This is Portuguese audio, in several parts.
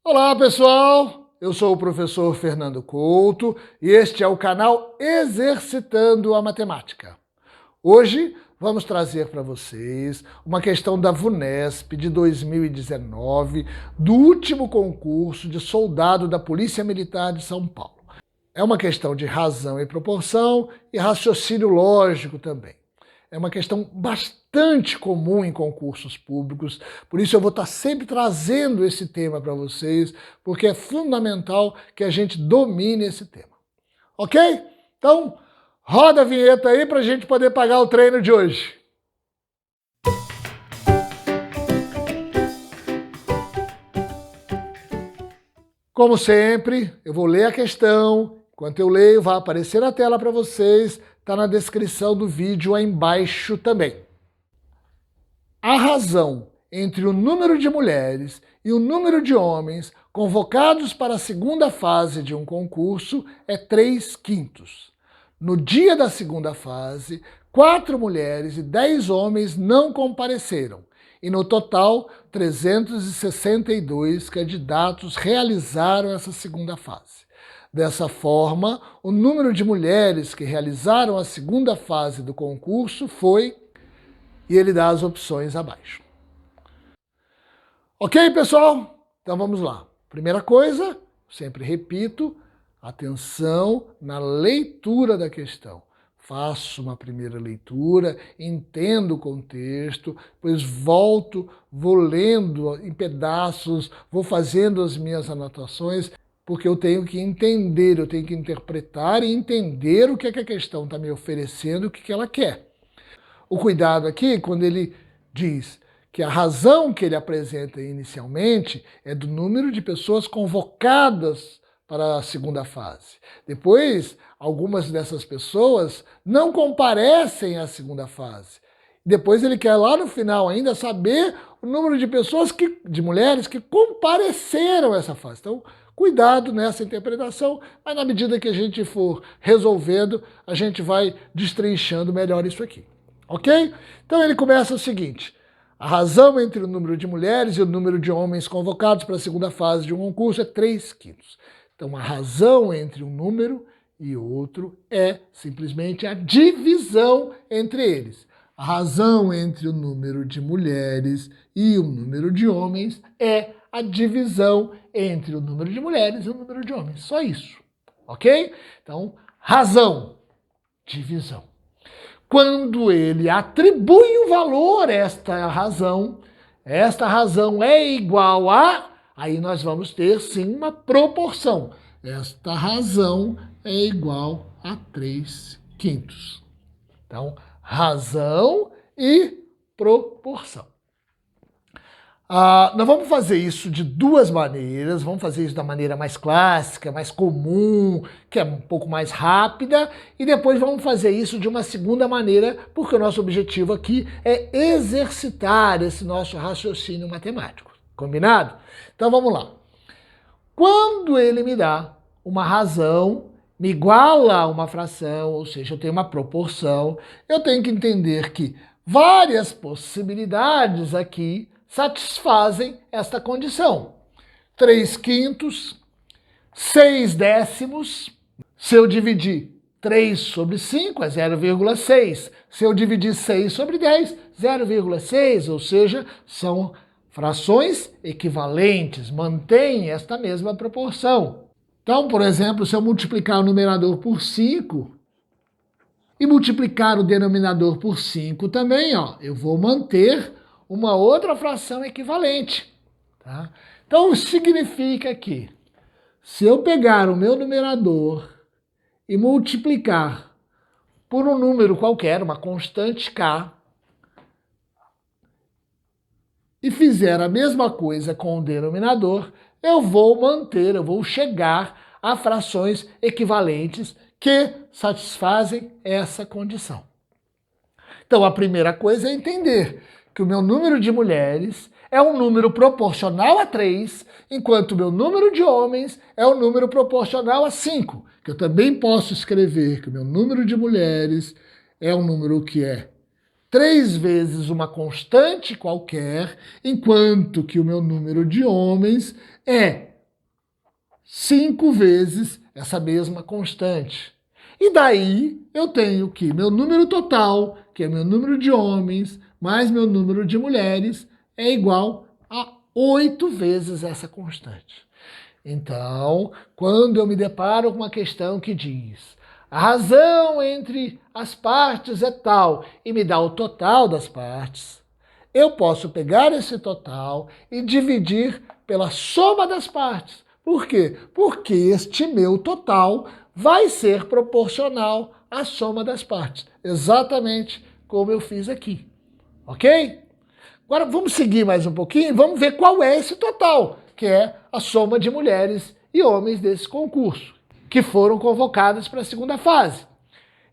Olá, pessoal! Eu sou o professor Fernando Couto e este é o canal Exercitando a Matemática. Hoje vamos trazer para vocês uma questão da VUNESP de 2019, do último concurso de soldado da Polícia Militar de São Paulo. É uma questão de razão e proporção e raciocínio lógico também. É uma questão bastante comum em concursos públicos, por isso eu vou estar sempre trazendo esse tema para vocês, porque é fundamental que a gente domine esse tema. Ok? Então, roda a vinheta aí para a gente poder pagar o treino de hoje. Como sempre, eu vou ler a questão. Enquanto eu leio, vai aparecer na tela para vocês, está na descrição do vídeo aí embaixo também. A razão entre o número de mulheres e o número de homens convocados para a segunda fase de um concurso é 3/5. No dia da segunda fase, 4 mulheres e 10 homens não compareceram, e no total, 362 candidatos realizaram essa segunda fase. Dessa forma, o número de mulheres que realizaram a segunda fase do concurso foi... e ele dá as opções abaixo. Ok, pessoal? Então vamos lá. Primeira coisa, sempre repito, atenção na leitura da questão. Faço uma primeira leitura, entendo o contexto, depois volto, vou lendo em pedaços, vou fazendo as minhas anotações, porque eu tenho que entender, eu tenho que interpretar e entender o que é que a questão está me oferecendo, o que ela quer. O cuidado aqui, quando ele diz que a razão que ele apresenta inicialmente é do número de pessoas convocadas para a segunda fase. Depois, algumas dessas pessoas não comparecem à segunda fase. Depois ele quer lá no final ainda saber o número de pessoas, de mulheres que compareceram a essa fase. Então, cuidado nessa interpretação, mas na medida que a gente for resolvendo, a gente vai destrinchando melhor isso aqui. Ok? Então ele começa o seguinte: a razão entre o número de mulheres e o número de homens convocados para a segunda fase de um concurso é 3/5. Então a razão entre um número e outro é simplesmente a divisão entre eles. A razão entre o número de mulheres e o número de homens é a divisão entre o número de mulheres e o número de homens. Só isso. Ok? Então, razão, divisão. Quando ele atribui um valor a esta razão é igual a... aí nós vamos ter sim uma proporção. Esta razão é igual a 3/5. Então, razão e proporção. Nós vamos fazer isso de duas maneiras. Vamos fazer isso da maneira mais clássica, mais comum, que é um pouco mais rápida, e depois vamos fazer isso de uma segunda maneira, porque o nosso objetivo aqui é exercitar esse nosso raciocínio matemático. Combinado? Então vamos lá. Quando ele me dá uma razão, me iguala a uma fração, ou seja, eu tenho uma proporção, eu tenho que entender que várias possibilidades aqui satisfazem esta condição. 3/5, 6/10, se eu dividir 3 sobre 5 é 0,6, se eu dividir 6 sobre 10, 0,6, ou seja, são frações equivalentes, mantêm esta mesma proporção. Então, por exemplo, se eu multiplicar o numerador por 5 e multiplicar o denominador por 5 também, eu vou manter uma outra fração equivalente. Tá? Então, significa que se eu pegar o meu numerador e multiplicar por um número qualquer, uma constante k, e fizer a mesma coisa com o denominador, eu vou chegar a frações equivalentes que satisfazem essa condição. Então, a primeira coisa é entender que o meu número de mulheres é um número proporcional a 3, enquanto o meu número de homens é um número proporcional a 5. Que eu também posso escrever que o meu número de mulheres é um número que é 3 vezes uma constante qualquer, enquanto que o meu número de homens é 5 vezes essa mesma constante. E daí eu tenho que meu número total, que é meu número de homens, mais meu número de mulheres, é igual a 8 vezes essa constante. Então, quando eu me deparo com uma questão que diz a razão entre as partes é tal e me dá o total das partes, eu posso pegar esse total e dividir pela soma das partes. Por quê? Porque este meu total vai ser proporcional à soma das partes. Exatamente como eu fiz aqui. Ok? Agora vamos seguir mais um pouquinho e vamos ver qual é esse total, que é a soma de mulheres e homens desse concurso, que foram convocados para a segunda fase.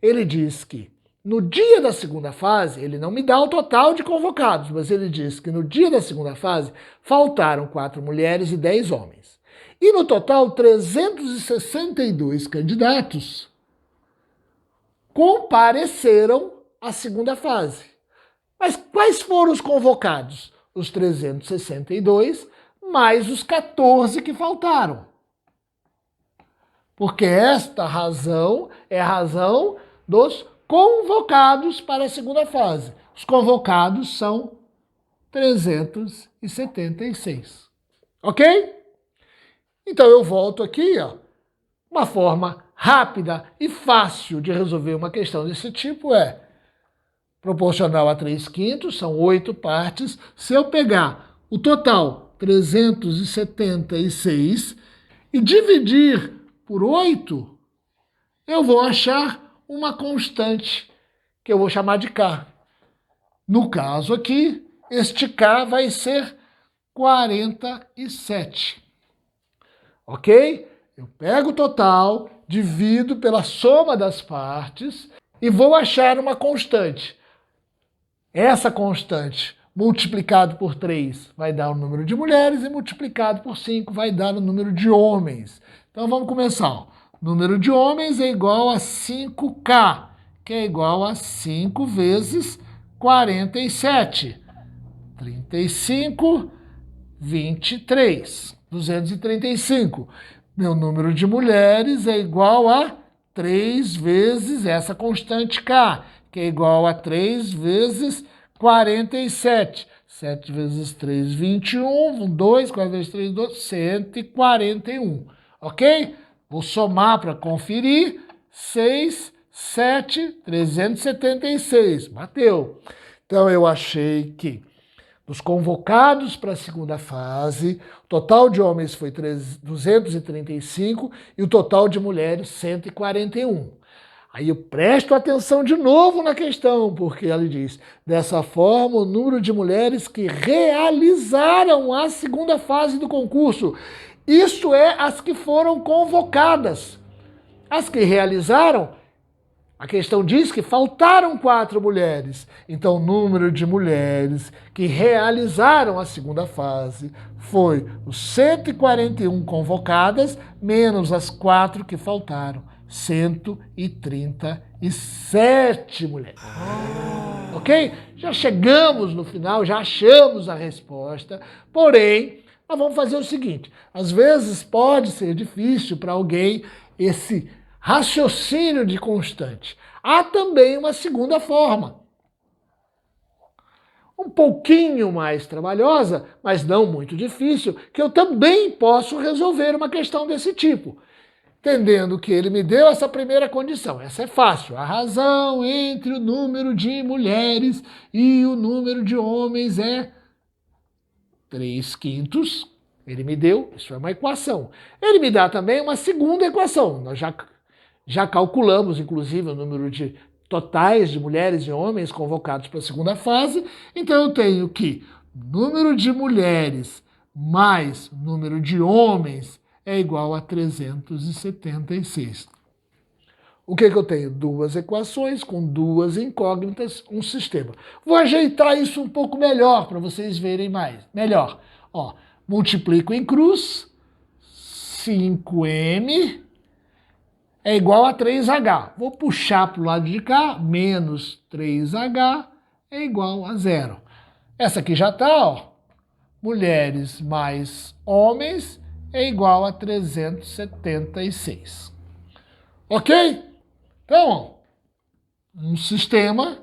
Ele diz que no dia da segunda fase, ele não me dá o total de convocados, mas ele diz que no dia da segunda fase faltaram 4 mulheres e 10 homens. E no total, 362 candidatos compareceram à segunda fase. Mas quais foram os convocados? Os 362 mais os 14 que faltaram. Porque esta razão é a razão dos convocados para a segunda fase. Os convocados são 376. Ok? Então eu volto aqui, ó. Uma forma rápida e fácil de resolver uma questão desse tipo é proporcional a 3/5, são 8 partes. Se eu pegar o total, 376, e dividir por 8, eu vou achar uma constante, que eu vou chamar de K. No caso aqui, este K vai ser 47. Ok? Eu pego o total, divido pela soma das partes e vou achar uma constante. Essa constante multiplicado por 3 vai dar o número de mulheres e multiplicado por 5 vai dar o número de homens. Então vamos começar. O número de homens é igual a 5K, que é igual a 5 vezes 47. 35, 23. 235. Meu número de mulheres é igual a 3 vezes essa constante K, que é igual a 3 vezes 47. 7 vezes 3, 21. 2, 4 vezes 3, 12, 141. Ok? Vou somar para conferir. 6, 7, 376. Bateu. Então eu achei que dos convocados para a segunda fase, o total de homens foi 235 e o total de mulheres 141. Aí eu presto atenção de novo na questão, porque ele diz, dessa forma o número de mulheres que realizaram a segunda fase do concurso, isso é as que foram convocadas. As que realizaram, a questão diz que faltaram 4 mulheres. Então, o número de mulheres que realizaram a segunda fase foi os 141 convocadas, menos as 4 que faltaram. 137 mulheres. Ok? Já chegamos no final, já achamos a resposta. Porém, nós vamos fazer o seguinte. Às vezes pode ser difícil para alguém esse raciocínio de constante. Há também uma segunda forma, um pouquinho mais trabalhosa, mas não muito difícil, que eu também posso resolver uma questão desse tipo, entendendo que ele me deu essa primeira condição. Essa é fácil. A razão entre o número de mulheres e o número de homens é 3/5. Ele me deu, isso é uma equação. Ele me dá também uma segunda equação. Nós já calculamos, inclusive, o número de totais de mulheres e homens convocados para a segunda fase. Então, eu tenho que número de mulheres mais número de homens é igual a 376. O que eu tenho? 2 equações com 2 incógnitas, um sistema. Vou ajeitar isso um pouco melhor para vocês verem melhor. Ó, multiplico em cruz, 5m é igual a 3H. Vou puxar para o lado de cá, menos 3H é igual a 0. Essa aqui já está, ó. Mulheres mais homens é igual a 376. Ok? Então, um sistema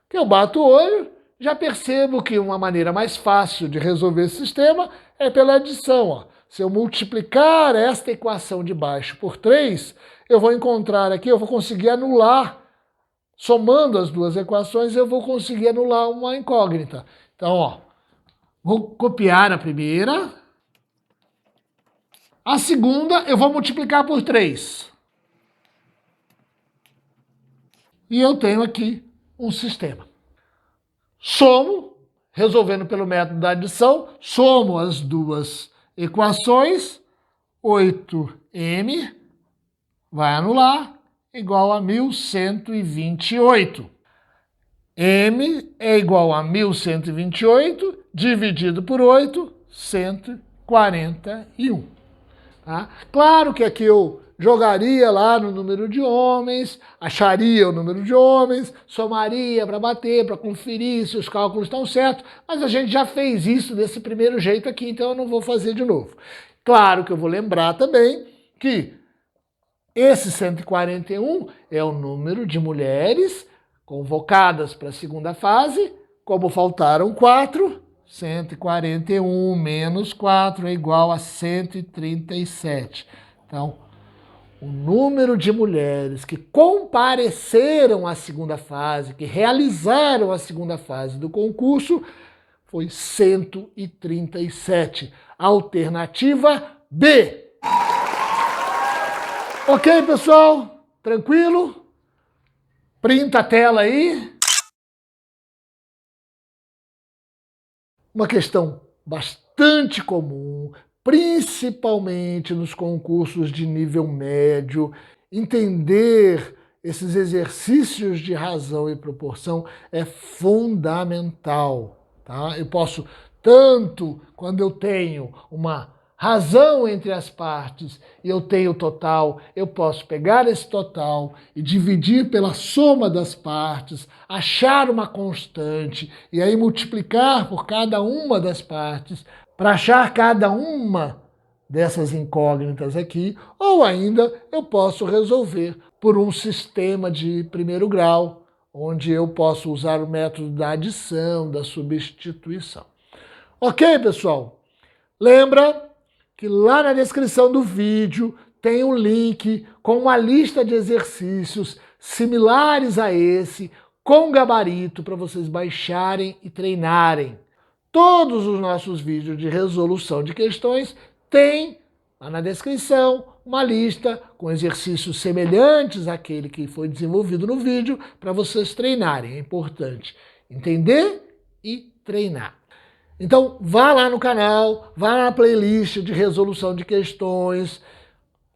que eu bato o olho, já percebo que uma maneira mais fácil de resolver esse sistema é pela adição. Ó. Se eu multiplicar esta equação de baixo por 3, eu vou encontrar aqui, eu vou conseguir anular, somando as duas equações, eu vou conseguir anular uma incógnita. Então, ó, vou copiar a primeira. A segunda eu vou multiplicar por 3. E eu tenho aqui um sistema. Somo, resolvendo pelo método da adição, somo as duas equações, 8m vai anular, igual a 1128. M é igual a 1128, dividido por 8, 141. Tá? Claro que aqui eu jogaria lá no número de homens, acharia o número de homens, somaria para bater, para conferir se os cálculos estão certos, mas a gente já fez isso desse primeiro jeito aqui, então eu não vou fazer de novo. Claro que eu vou lembrar também que esse 141 é o número de mulheres convocadas para a segunda fase, como faltaram 4, 141 menos 4 é igual a 137. Então, o número de mulheres que compareceram à segunda fase, que realizaram a segunda fase do concurso, foi 137. Alternativa B. Ok, pessoal? Tranquilo? Printa a tela aí. Uma questão bastante comum, principalmente nos concursos de nível médio. Entender esses exercícios de razão e proporção é fundamental. Tá? Eu posso, tanto quando eu tenho uma razão entre as partes e eu tenho o total, eu posso pegar esse total e dividir pela soma das partes, achar uma constante e aí multiplicar por cada uma das partes para achar cada uma dessas incógnitas aqui, ou ainda eu posso resolver por um sistema de primeiro grau, onde eu posso usar o método da adição, da substituição. Ok, pessoal? Lembra que lá na descrição do vídeo tem um link com uma lista de exercícios similares a esse, com gabarito, para vocês baixarem e treinarem. Todos os nossos vídeos de resolução de questões têm lá na descrição uma lista com exercícios semelhantes àquele que foi desenvolvido no vídeo para vocês treinarem. É importante entender e treinar. Então, vá lá no canal, vá na playlist de resolução de questões,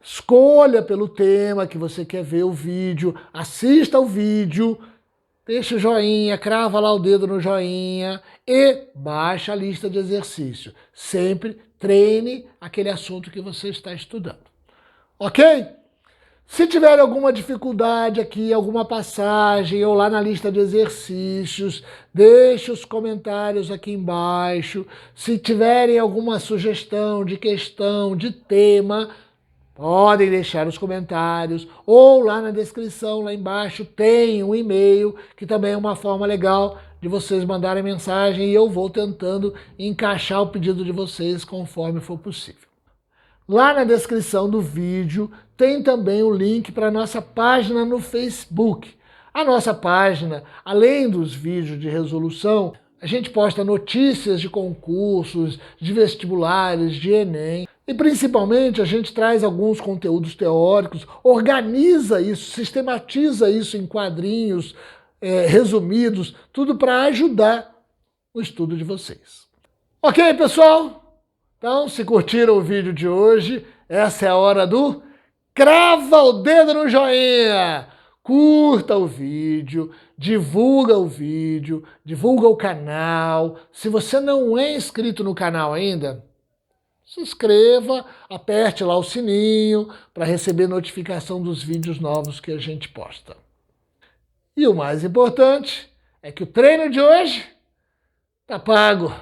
escolha pelo tema que você quer ver o vídeo, assista o vídeo, deixa o joinha, crava lá o dedo no joinha e baixa a lista de exercício. Sempre treine aquele assunto que você está estudando. Ok? Se tiver alguma dificuldade aqui, alguma passagem ou lá na lista de exercícios, deixe os comentários aqui embaixo. Se tiverem alguma sugestão de questão, de tema, podem deixar os comentários. Ou lá na descrição, lá embaixo, tem um e-mail, que também é uma forma legal de vocês mandarem mensagem e eu vou tentando encaixar o pedido de vocês conforme for possível. Lá na descrição do vídeo tem também o link para a nossa página no Facebook. A nossa página, além dos vídeos de resolução, a gente posta notícias de concursos, de vestibulares, de Enem. E principalmente a gente traz alguns conteúdos teóricos, organiza isso, sistematiza isso em quadrinhos resumidos, tudo para ajudar o estudo de vocês. Ok, pessoal? Então, se curtiram o vídeo de hoje, essa é a hora do crava o dedo no joinha! Curta o vídeo, divulga o canal. Se você não é inscrito no canal ainda, se inscreva, aperte lá o sininho para receber notificação dos vídeos novos que a gente posta. E o mais importante é que o treino de hoje tá pago.